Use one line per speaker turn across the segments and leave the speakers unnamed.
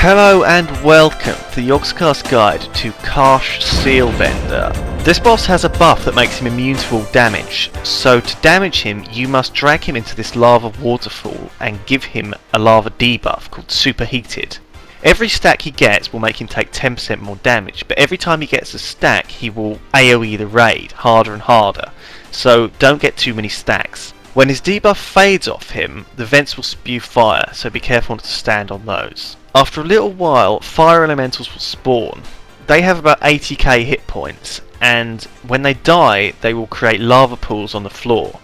Hello and welcome to the Yogscast guide to Karsh Steelbender. This boss has a buff that makes him immune to all damage, so to damage him you must drag him into this lava waterfall and give him a lava debuff called Superheated. Every stack he gets will make him take 10% more damage, but every time he gets a stack he will AoE the raid harder and harder, so don't get too many stacks. When his debuff fades off him, the vents will spew fire, so be careful not to stand on those. After a little while, fire elementals will spawn. They have about 80k hit points, and when they die, they will create lava pools on the floor.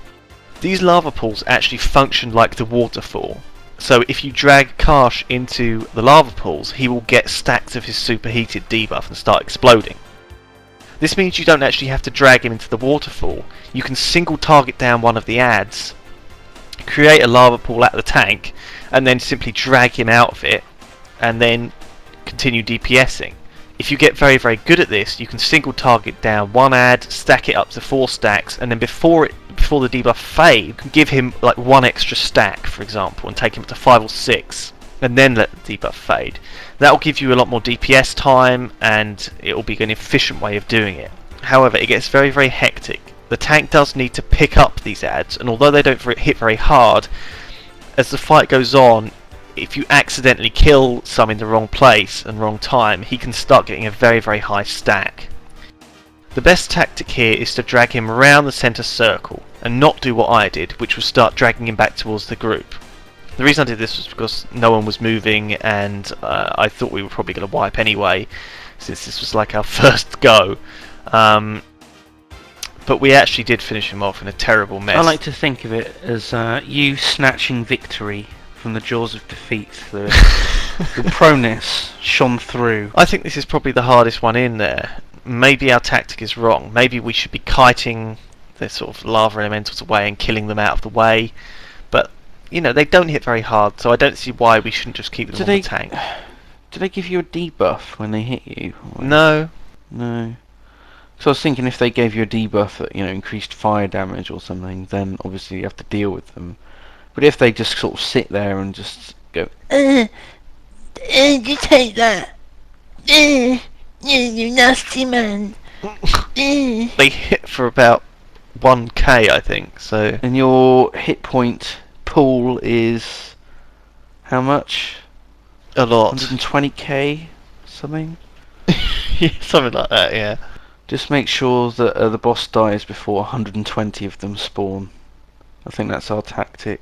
These lava pools actually function like the waterfall, so if you drag Karsh into the lava pools, he will get stacks of his superheated debuff and start exploding. This means you don't actually have to drag him into the waterfall. You can single target down one of the adds, create a lava pool at the tank, and then simply drag him out of it, and then continue DPSing. If you get very good at this, you can single target down one ad, stack it up to 4 stacks, and then before the debuff fade, you can give him like 1 extra stack, for example, and take him to 5 or 6, and then let the debuff fade. That will give you a lot more DPS time, and it will be an efficient way of doing it. However, it gets very hectic. The tank does need to pick up these ads, and although they don't hit very hard, as the fight goes on, if you accidentally kill some in the wrong place and wrong time, he can start getting a very high stack. The best tactic here is to drag him around the centre circle and not do what I did, which was start dragging him back towards the group. The reason I did this was because no one was moving, and I thought we were probably going to wipe anyway, since this was like our first go. But we actually did finish him off in a terrible mess.
I like to think of it as you snatching victory from the jaws of defeat. The proneness shone through.
I think this is probably the hardest one in there. Maybe our tactic is wrong. Maybe we should be kiting the sort of lava elementals away and killing them out of the way. But, you know, they don't hit very hard, so I don't see why we shouldn't just keep them on the tank.
Do they give you a debuff when they hit you?
No.
No. So I was thinking if they gave you a debuff that, you know, increased fire damage or something, then obviously you have to deal with them. But if they just sort of sit there and just go, you take that, you nasty man.
They hit for about 1k, I think. So.
And your hit point pool is how much?
A lot.
120k, something.
Yeah, something like that. Yeah.
Just make sure that the boss dies before 120 of them spawn. I think that's our tactic.